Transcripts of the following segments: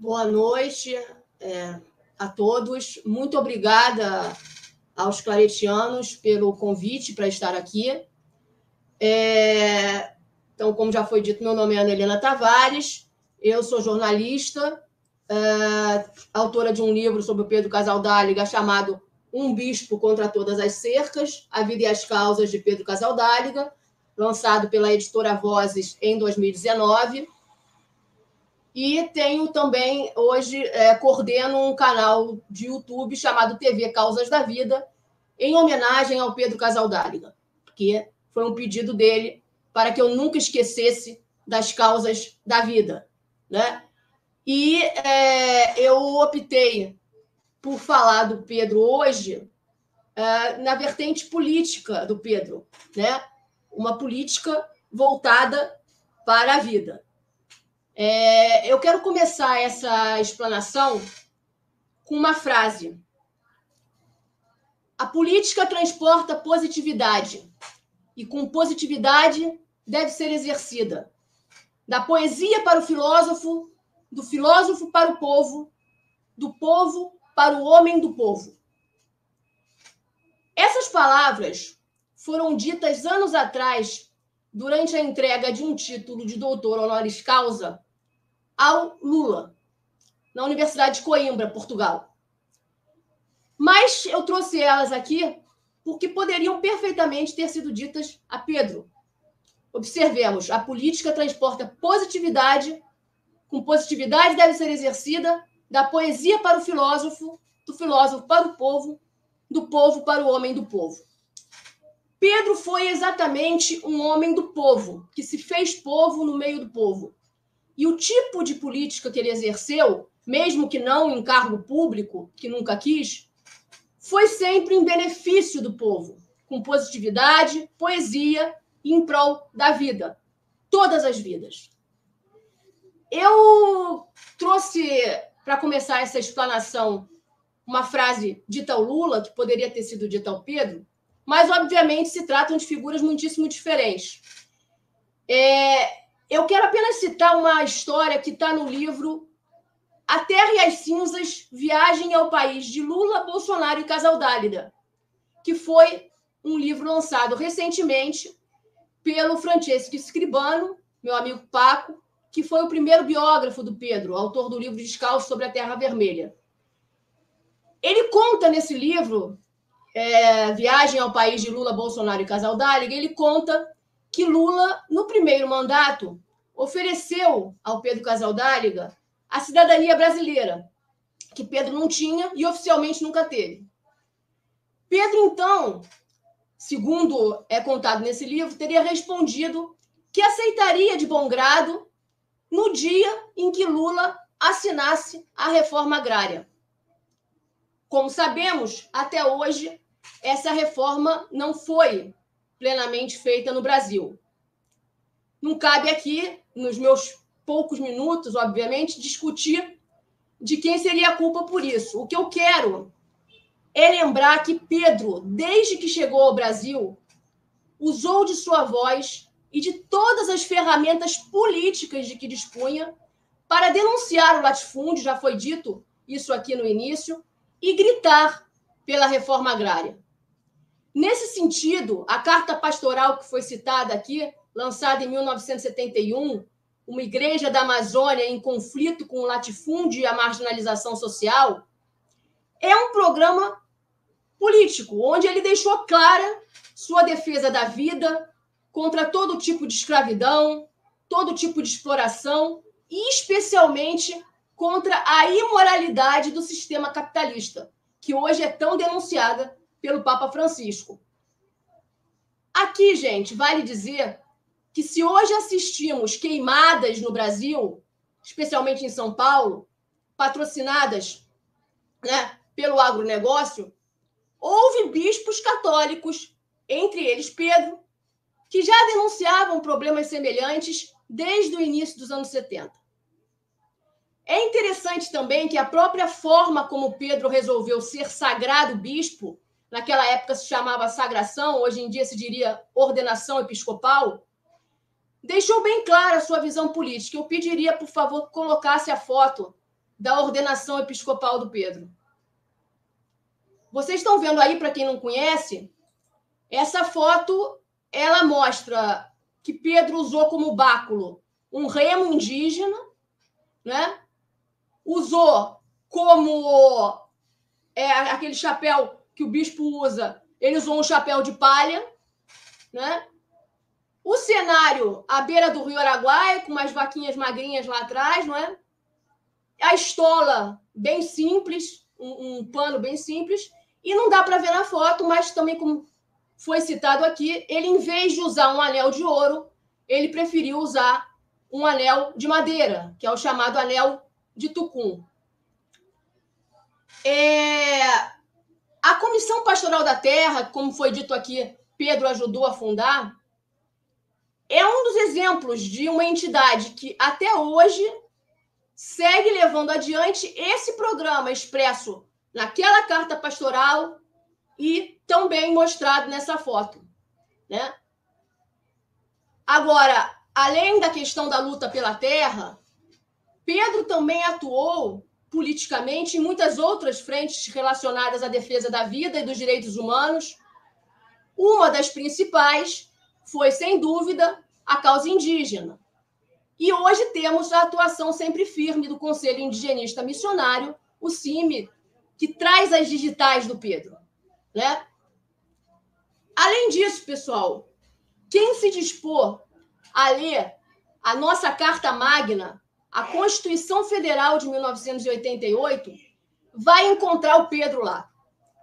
Boa noite a todos. Muito obrigada aos claretianos pelo convite para estar aqui. Então, como já foi dito, meu nome é Ana Helena Tavares, eu sou jornalista, autora de um livro sobre o Pedro Casaldáliga chamado Um Bispo contra Todas as Cercas, A Vida e as Causas de Pedro Casaldáliga, lançado pela editora Vozes em 2019. E tenho também, hoje, coordeno um canal de YouTube chamado TV Causas da Vida, em homenagem ao Pedro Casaldáliga, que foi um pedido dele para que eu nunca esquecesse das causas da vida, né? E eu optei por falar do Pedro hoje na vertente política do Pedro, né? Uma política voltada para a vida. Eu quero começar essa explanação com uma frase. A política transporta positividade, e com positividade deve ser exercida. Da poesia para o filósofo, do filósofo para o povo, do povo para o homem do povo. Essas palavras foram ditas anos atrás, durante a entrega de um título de doutor honoris causa ao Lula, na Universidade de Coimbra, Portugal. Mas eu trouxe elas aqui porque poderiam perfeitamente ter sido ditas a Pedro. Observemos, a política transporta positividade, com positividade deve ser exercida, da poesia para o filósofo, do filósofo para o povo, do povo para o homem do povo. Pedro foi exatamente um homem do povo, que se fez povo no meio do povo. E o tipo de política que ele exerceu, mesmo que não em cargo público, que nunca quis, foi sempre em benefício do povo, com positividade, poesia e em prol da vida. Todas as vidas. Eu trouxe, para começar essa explanação, uma frase dita ao Lula, que poderia ter sido dita ao Pedro, mas, obviamente, se tratam de figuras muitíssimo diferentes. Eu quero apenas citar uma história que está no livro A Terra e as Cinzas, Viagem ao País de Lula, Bolsonaro e Casaldáliga, que foi um livro lançado recentemente pelo Francesco Scribano, meu amigo Paco, que foi o primeiro biógrafo do Pedro, autor do livro Descalço sobre a Terra Vermelha. Ele conta nesse livro, Viagem ao País de Lula, Bolsonaro e Casaldáliga, ele conta que Lula, no primeiro mandato, ofereceu ao Pedro Casaldáliga a cidadania brasileira, que Pedro não tinha e oficialmente nunca teve. Pedro, então, segundo é contado nesse livro, teria respondido que aceitaria de bom grado no dia em que Lula assinasse a reforma agrária. Como sabemos, até hoje, essa reforma não foi plenamente feita no Brasil. Não cabe aqui, nos meus poucos minutos, obviamente, discutir de quem seria a culpa por isso. O que eu quero é lembrar que Pedro, desde que chegou ao Brasil, usou de sua voz e de todas as ferramentas políticas de que dispunha para denunciar o latifúndio, já foi dito isso aqui no início, e gritar pela reforma agrária. Nesse sentido, a Carta Pastoral que foi citada aqui, lançada em 1971, uma igreja da Amazônia em conflito com o latifúndio e a marginalização social, é um programa político, onde ele deixou clara sua defesa da vida contra todo tipo de escravidão, todo tipo de exploração e, especialmente, contra a imoralidade do sistema capitalista, que hoje é tão denunciada pelo Papa Francisco. Aqui, gente, vale dizer que se hoje assistimos queimadas no Brasil, especialmente em São Paulo, patrocinadas, né, pelo agronegócio, houve bispos católicos, entre eles Pedro, que já denunciavam problemas semelhantes desde o início dos anos 70. É interessante também que a própria forma como Pedro resolveu ser sagrado bispo, naquela época se chamava sagração, hoje em dia se diria ordenação episcopal, deixou bem clara a sua visão política. Eu pediria, por favor, que colocasse a foto da ordenação episcopal do Pedro. Vocês estão vendo aí, para quem não conhece, essa foto, ela mostra que Pedro usou como báculo um remo indígena, né? Usou como aquele chapéu que o bispo usa, ele usou um chapéu de palha, né? O cenário à beira do Rio Araguaia, com umas vaquinhas magrinhas lá atrás, não é? A estola bem simples, um pano bem simples, e não dá para ver na foto, mas também, como foi citado aqui, ele, em vez de usar um anel de ouro, ele preferiu usar um anel de madeira, que é o chamado anel de Tucum. A Comissão Pastoral da Terra, como foi dito aqui, Pedro ajudou a fundar, é um dos exemplos de uma entidade que até hoje segue levando adiante esse programa expresso naquela carta pastoral e também mostrado nessa foto, né? Agora, além da questão da luta pela terra, Pedro também atuou politicamente em muitas outras frentes relacionadas à defesa da vida e dos direitos humanos. Uma das principais foi, sem dúvida, a causa indígena. E hoje temos a atuação sempre firme do Conselho Indigenista Missionário, o CIMI, que traz as digitais do Pedro, né? Além disso, pessoal, quem se dispor a ler a nossa Carta Magna, a Constituição Federal de 1988, vai encontrar o Pedro lá.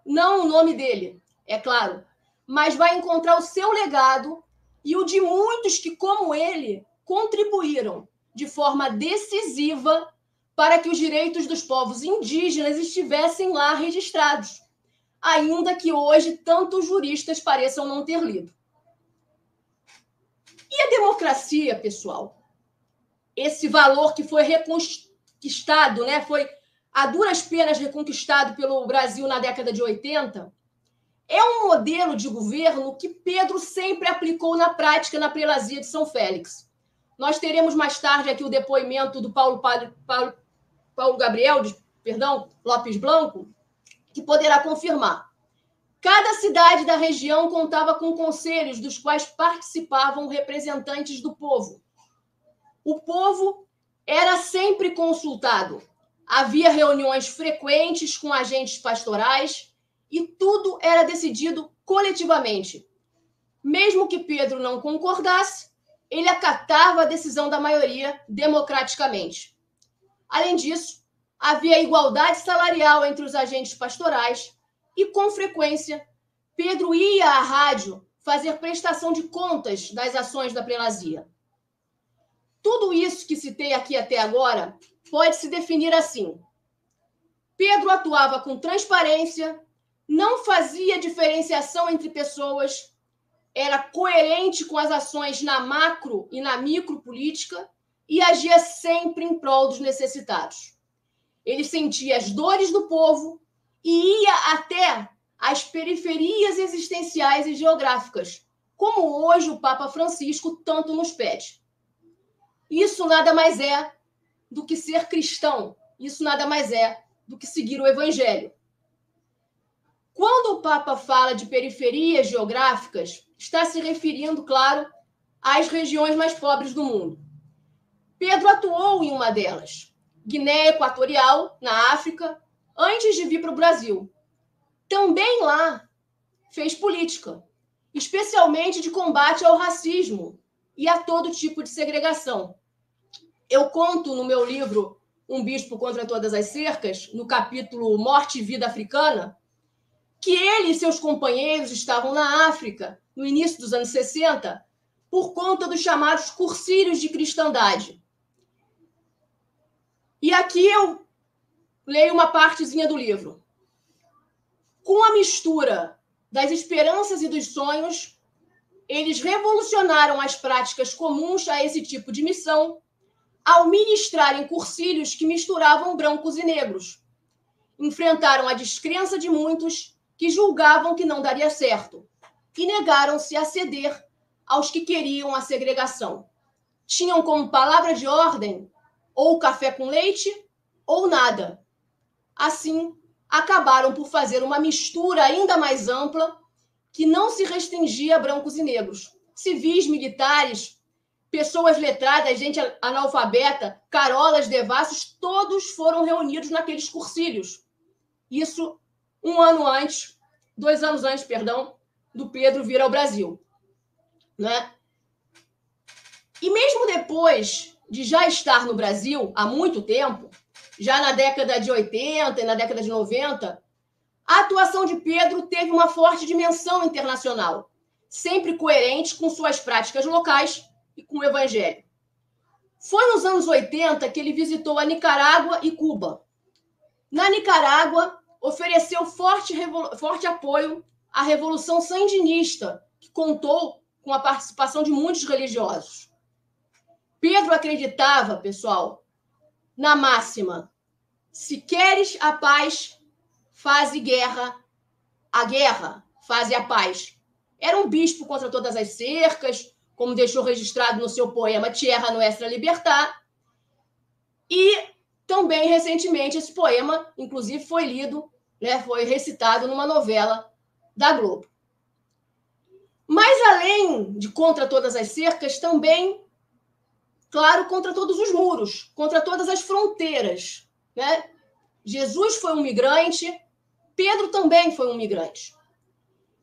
Não o nome dele, é claro, mas vai encontrar o seu legado e o de muitos que, como ele, contribuíram de forma decisiva para que os direitos dos povos indígenas estivessem lá registrados, ainda que hoje tantos juristas pareçam não ter lido. E a democracia, pessoal? Esse valor que foi reconquistado, né? Foi a duras penas reconquistado pelo Brasil na década de 80, é um modelo de governo que Pedro sempre aplicou na prática na prelazia de São Félix. Nós teremos mais tarde aqui o depoimento do Paulo Gabriel, Lopes Blanco, que poderá confirmar. Cada cidade da região contava com conselhos dos quais participavam representantes do povo. O povo era sempre consultado. Havia reuniões frequentes com agentes pastorais e tudo era decidido coletivamente. Mesmo que Pedro não concordasse, ele acatava a decisão da maioria democraticamente. Além disso, havia igualdade salarial entre os agentes pastorais e, com frequência, Pedro ia à rádio fazer prestação de contas das ações da prelazia. Tudo isso que citei aqui até agora pode se definir assim. Pedro atuava com transparência, não fazia diferenciação entre pessoas, era coerente com as ações na macro e na micropolítica e agia sempre em prol dos necessitados. Ele sentia as dores do povo e ia até as periferias existenciais e geográficas, como hoje o Papa Francisco tanto nos pede. Isso nada mais é do que ser cristão, isso nada mais é do que seguir o Evangelho. Quando o Papa fala de periferias geográficas, está se referindo, claro, às regiões mais pobres do mundo. Pedro atuou em uma delas, Guiné Equatorial, na África, antes de vir para o Brasil. Também lá fez política, especialmente de combate ao racismo e a todo tipo de segregação. Eu conto no meu livro Um Bispo contra Todas as Cercas, no capítulo Morte e Vida Africana, que ele e seus companheiros estavam na África, no início dos anos 60, por conta dos chamados cursílios de cristandade. E aqui eu leio uma partezinha do livro. Com a mistura das esperanças e dos sonhos, eles revolucionaram as práticas comuns a esse tipo de missão ao ministrarem cursílios que misturavam brancos e negros. Enfrentaram a descrença de muitos que julgavam que não daria certo e negaram-se a ceder aos que queriam a segregação. Tinham como palavra de ordem ou café com leite ou nada. Assim, acabaram por fazer uma mistura ainda mais ampla que não se restringia a brancos e negros. Civis, militares, pessoas letradas, gente analfabeta, carolas, devassos, todos foram reunidos naqueles cursílios. Isso 2 anos antes, do Pedro vir ao Brasil. Né? E mesmo depois de já estar no Brasil há muito tempo, já na década de 80 e na década de 90, a atuação de Pedro teve uma forte dimensão internacional, sempre coerente com suas práticas locais e com o Evangelho. Foi nos anos 80 que ele visitou a Nicarágua e Cuba. Na Nicarágua, ofereceu forte apoio à Revolução Sandinista, que contou com a participação de muitos religiosos. Pedro acreditava, pessoal, na máxima: se queres a paz, faze guerra, a guerra, faze a paz. Era um bispo contra todas as cercas, como deixou registrado no seu poema Tierra Nuestra Libertad. E também, recentemente, esse poema, inclusive, foi lido, né, foi recitado numa novela da Globo. Mas, além de contra todas as cercas, também, claro, contra todos os muros, contra todas as fronteiras. Né? Jesus foi um migrante, Pedro também foi um migrante.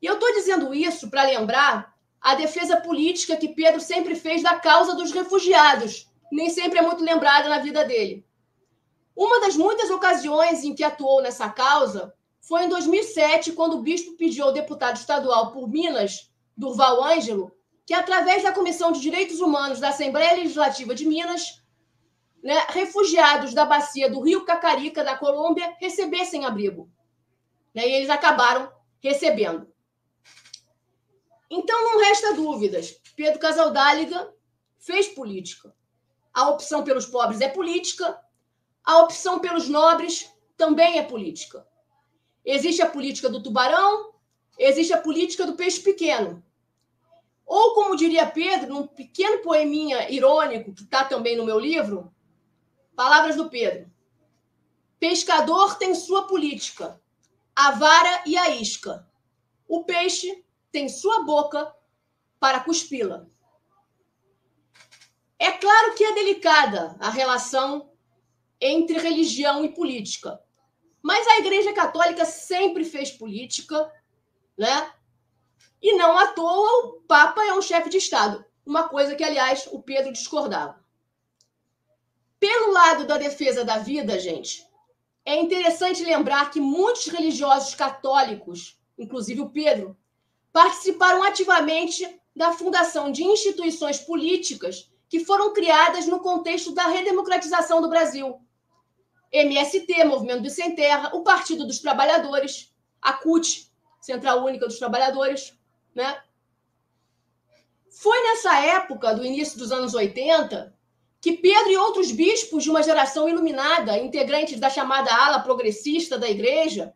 E eu estou dizendo isso para lembrar a defesa política que Pedro sempre fez da causa dos refugiados. Nem sempre é muito lembrada na vida dele. Uma das muitas ocasiões em que atuou nessa causa foi em 2007, quando o bispo pediu ao deputado estadual por Minas, Durval Ângelo, que, através da Comissão de Direitos Humanos da Assembleia Legislativa de Minas, né, refugiados da bacia do Rio Cacarica, da Colômbia, recebessem abrigo. Né, e eles acabaram recebendo. Então, não resta dúvidas. Pedro Casaldáliga fez política. A opção pelos pobres é política, a opção pelos nobres também é política. Existe a política do tubarão, existe a política do peixe pequeno. Ou, como diria Pedro, num pequeno poeminha irônico, que está também no meu livro, palavras do Pedro: pescador tem sua política, a vara e a isca. O peixe tem sua boca para cuspi-la. É claro que é delicada a relação entre religião e política, mas a Igreja Católica sempre fez política, né? E não à toa o Papa é um chefe de Estado, uma coisa que, aliás, o Pedro discordava. Pelo lado da defesa da vida, gente, é interessante lembrar que muitos religiosos católicos, inclusive o Pedro, participaram ativamente da fundação de instituições políticas que foram criadas no contexto da redemocratização do Brasil. MST, Movimento dos Sem Terra, o Partido dos Trabalhadores, a CUT, Central Única dos Trabalhadores. Né? Foi nessa época, do início dos anos 80, que Pedro e outros bispos de uma geração iluminada, integrantes da chamada ala progressista da Igreja,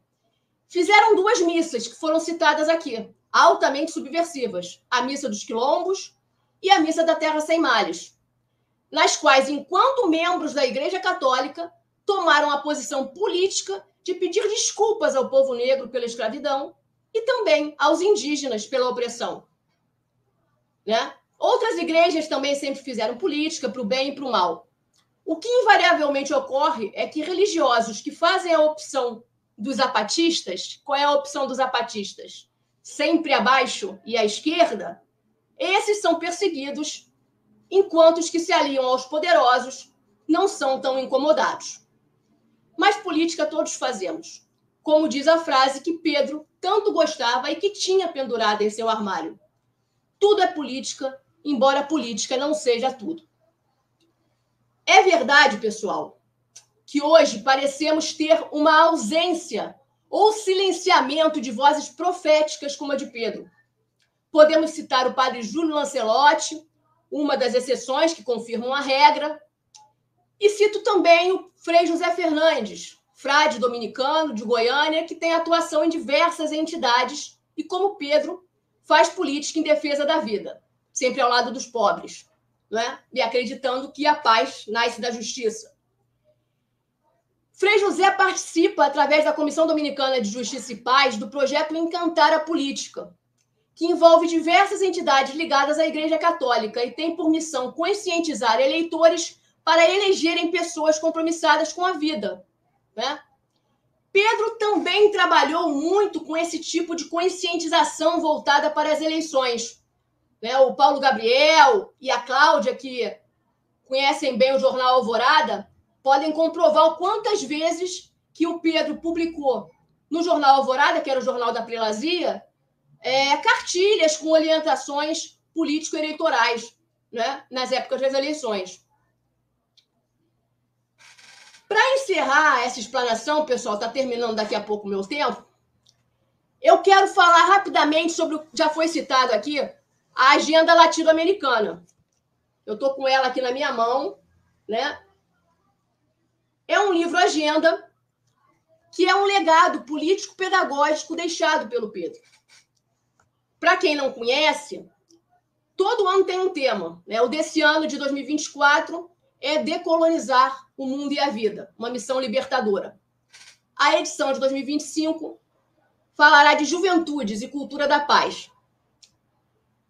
fizeram 2 missas que foram citadas aqui, altamente subversivas: a Missa dos Quilombos e a Missa da Terra Sem Males, nas quais, enquanto membros da Igreja Católica, tomaram a posição política de pedir desculpas ao povo negro pela escravidão e também aos indígenas pela opressão. Né? Outras igrejas também sempre fizeram política para o bem e para o mal. O que invariavelmente ocorre é que religiosos que fazem a opção dos zapatistas, qual é a opção dos zapatistas? Sempre abaixo e à esquerda, esses são perseguidos, enquanto os que se aliam aos poderosos não são tão incomodados. Mas política todos fazemos, como diz a frase que Pedro tanto gostava e que tinha pendurada em seu armário: tudo é política, embora a política não seja tudo. É verdade, pessoal, que hoje parecemos ter uma ausência ou silenciamento de vozes proféticas como a de Pedro. Podemos citar o padre Júlio Lancelotti, uma das exceções que confirmam a regra, e cito também o Frei José Fernandes, frade dominicano de Goiânia, que tem atuação em diversas entidades e, como Pedro, faz política em defesa da vida, sempre ao lado dos pobres, né? E acreditando que a paz nasce da justiça. Frei José participa, através da Comissão Dominicana de Justiça e Paz, do projeto Encantar a Política, que envolve diversas entidades ligadas à Igreja Católica e tem por missão conscientizar eleitores para elegerem pessoas compromissadas com a vida, né? Pedro também trabalhou muito com esse tipo de conscientização voltada para as eleições, né? O Paulo Gabriel e a Cláudia, que conhecem bem o jornal Alvorada, podem comprovar o quantas vezes que o Pedro publicou no jornal Alvorada, que era o jornal da Prelazia, cartilhas com orientações político-eleitorais, né, nas épocas das eleições. Para encerrar essa explanação, pessoal, está terminando daqui a pouco o meu tempo, eu quero falar rapidamente sobre, já foi citado aqui, a agenda latino-americana. Eu estou com ela aqui na minha mão, né? É um livro-agenda que é um legado político-pedagógico deixado pelo Pedro. Para quem não conhece, todo ano tem um tema, né? O desse ano, de 2024, é decolonizar o mundo e a vida, uma missão libertadora. A edição de 2025 falará de juventudes e cultura da paz.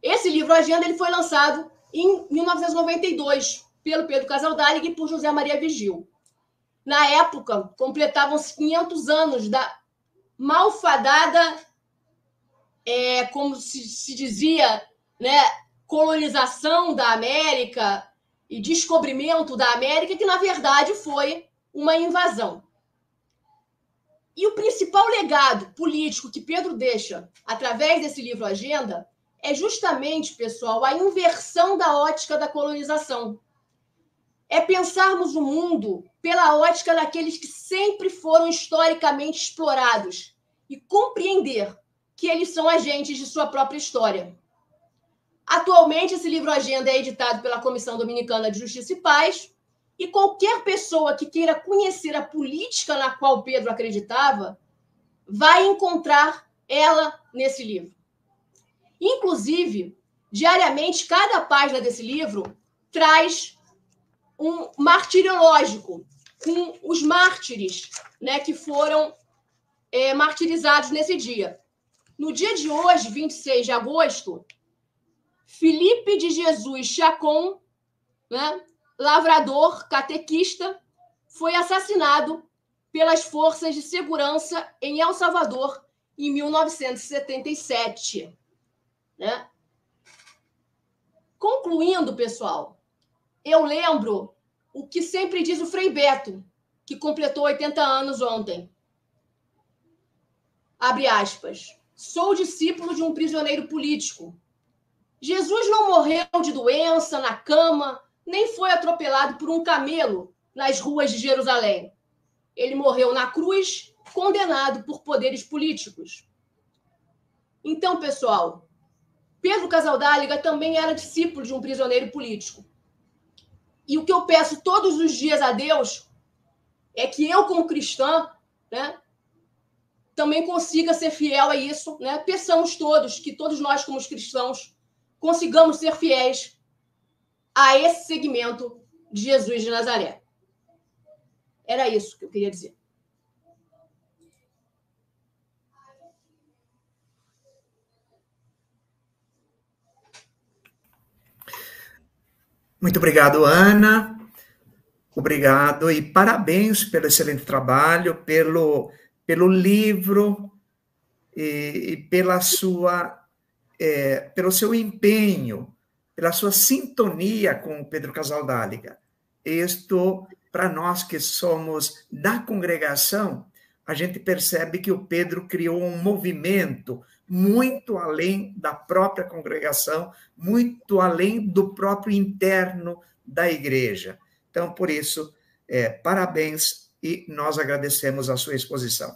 Esse livro-agenda ele foi lançado em 1992 pelo Pedro Casaldáliga e por José Maria Vigil. Na época, completavam-se 500 anos da malfadada, como se dizia, né, colonização da América e descobrimento da América, que, na verdade, foi uma invasão. E o principal legado político que Pedro deixa através desse livro-agenda é justamente, pessoal, a inversão da ótica da colonização. É pensarmos o mundo pela ótica daqueles que sempre foram historicamente explorados e compreender que eles são agentes de sua própria história. Atualmente, esse livro-agenda é editado pela Comissão Dominicana de Justiça e Paz, e qualquer pessoa que queira conhecer a política na qual Pedro acreditava vai encontrar ela nesse livro. Inclusive, diariamente, cada página desse livro traz um martiriológico com os mártires, né, que foram martirizados nesse dia. No dia de hoje, 26 de agosto, Felipe de Jesus Chacon, né, lavrador, catequista, foi assassinado pelas forças de segurança em El Salvador em 1977. Né? Concluindo, pessoal, eu lembro o que sempre diz o Frei Beto, que completou 80 anos ontem. Abre aspas. Sou discípulo de um prisioneiro político. Jesus não morreu de doença na cama, nem foi atropelado por um camelo nas ruas de Jerusalém. Ele morreu na cruz, condenado por poderes políticos. Então, pessoal, Pedro Casaldáliga também era discípulo de um prisioneiro político. E o que eu peço todos os dias a Deus é que eu, como cristã, né, também consiga ser fiel a isso. Né? Peçamos todos, que todos nós, como cristãos, consigamos ser fiéis a esse segmento de Jesus de Nazaré. Era isso que eu queria dizer. Muito obrigado, Ana. Obrigado e parabéns pelo excelente trabalho, pelo livro e pela pelo seu empenho, pela sua sintonia com o Pedro Casaldáliga. Isto, para nós que somos da congregação, a gente percebe que o Pedro criou um movimento muito além da própria congregação, muito além do próprio interno da igreja. Então, por isso, parabéns e nós agradecemos a sua exposição.